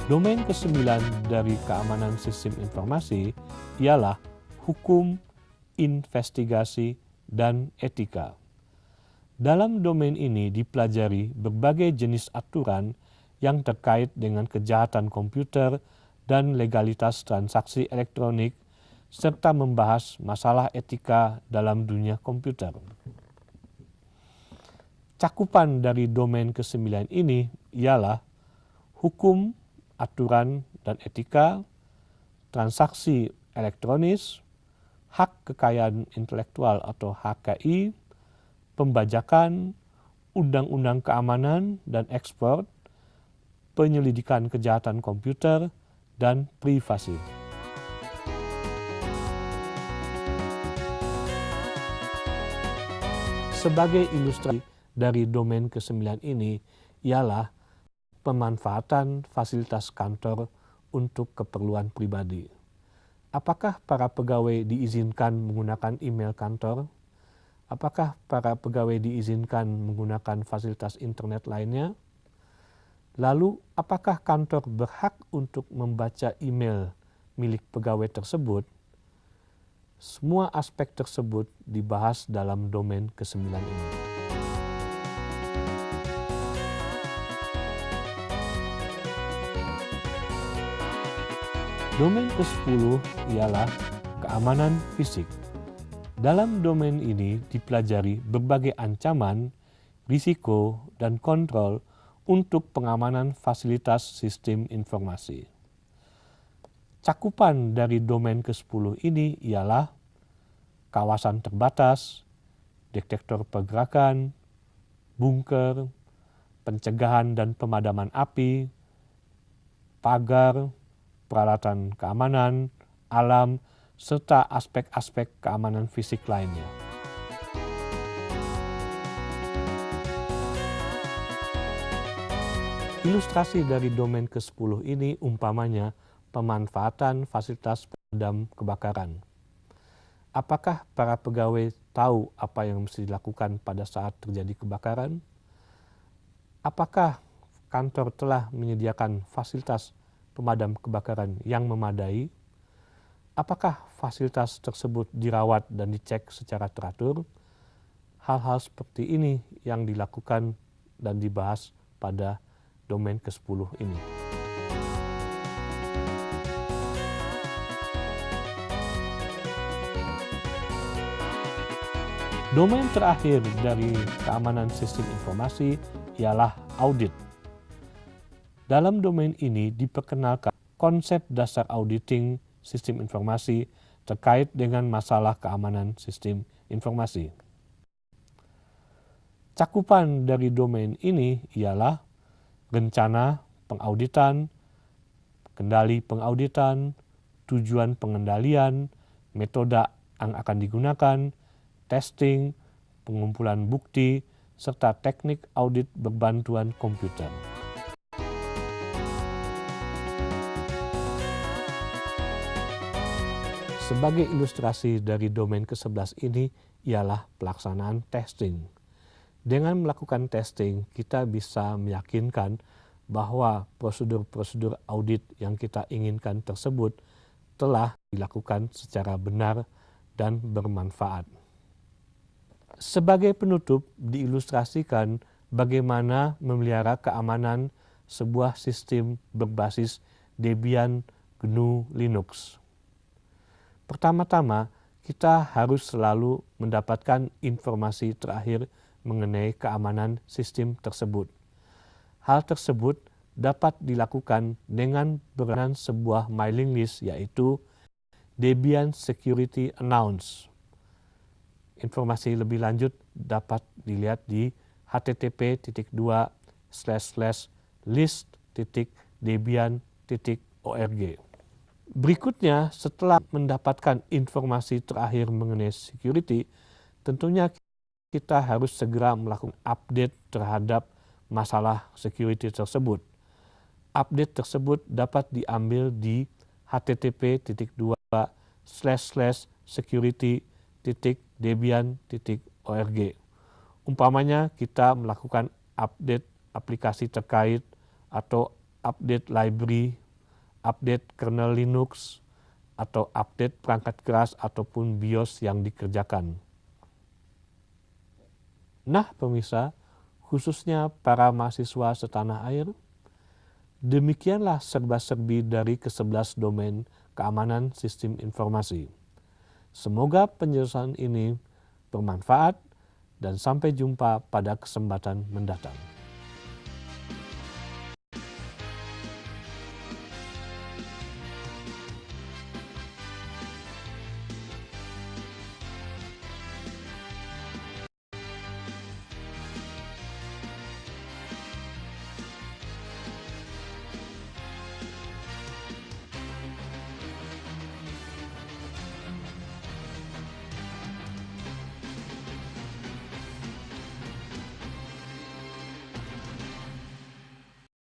Domain ke-9 dari keamanan sistem informasi ialah hukum, investigasi, dan etika. Dalam domain ini dipelajari berbagai jenis aturan yang terkait dengan kejahatan komputer dan legalitas transaksi elektronik, serta membahas masalah etika dalam dunia komputer. Cakupan dari domain ke-9 ini ialah hukum, aturan dan etika, transaksi elektronis, hak kekayaan intelektual atau HKI, pembajakan, undang-undang keamanan dan ekspor, penyelidikan kejahatan komputer, dan privasi. Sebagai ilustrasi dari domain ke-9 ini ialah pemanfaatan fasilitas kantor untuk keperluan pribadi. Apakah para pegawai diizinkan menggunakan email kantor? Apakah para pegawai diizinkan menggunakan fasilitas internet lainnya? Lalu, apakah kantor berhak untuk membaca email milik pegawai tersebut? Semua aspek tersebut dibahas dalam domain ke-9 ini. Domain ke-10 ialah keamanan fisik. Dalam domain ini dipelajari berbagai ancaman, risiko, dan kontrol untuk pengamanan fasilitas sistem informasi. Cakupan dari domain ke-10 ini ialah kawasan terbatas, detektor pergerakan, bunker, pencegahan dan pemadaman api, pagar, peralatan keamanan, alam, serta aspek-aspek keamanan fisik lainnya. Ilustrasi dari domain ke-10 ini umpamanya pemanfaatan fasilitas pemadam kebakaran. Apakah para pegawai tahu apa yang mesti dilakukan pada saat terjadi kebakaran? Apakah kantor telah menyediakan fasilitas pemadam kebakaran yang memadai? Apakah fasilitas tersebut dirawat dan dicek secara teratur? Hal-hal seperti ini yang dilakukan dan dibahas pada domain ke-10 ini. Domain terakhir dari keamanan sistem informasi ialah audit. Dalam domain ini diperkenalkan konsep dasar auditing sistem informasi terkait dengan masalah keamanan sistem informasi. Cakupan dari domain ini ialah rencana pengauditan, kendali pengauditan, tujuan pengendalian, metode yang akan digunakan, testing, pengumpulan bukti, serta teknik audit berbantuan komputer. Sebagai ilustrasi dari domain ke-11 ini ialah pelaksanaan testing. Dengan melakukan testing, kita bisa meyakinkan bahwa prosedur-prosedur audit yang kita inginkan tersebut telah dilakukan secara benar dan bermanfaat. Sebagai penutup, diilustrasikan bagaimana memelihara keamanan sebuah sistem berbasis Debian GNU Linux. Pertama-tama, kita harus selalu mendapatkan informasi terakhir mengenai keamanan sistem tersebut. Hal tersebut dapat dilakukan dengan berkenan sebuah mailing list, yaitu Debian Security Announce. Informasi lebih lanjut dapat dilihat di http://list.debian.org. Berikutnya, setelah mendapatkan informasi terakhir mengenai security, tentunya kita harus segera melakukan update terhadap masalah security tersebut. Update tersebut dapat diambil di http://security.debian.org. Umpamanya kita melakukan update aplikasi terkait atau update library update kernel Linux, atau update perangkat keras ataupun BIOS yang dikerjakan. Nah pemirsa, khususnya para mahasiswa setanah air, demikianlah serba-serbi dari ke-11 domain keamanan sistem informasi. Semoga penjelasan ini bermanfaat dan sampai jumpa pada kesempatan mendatang.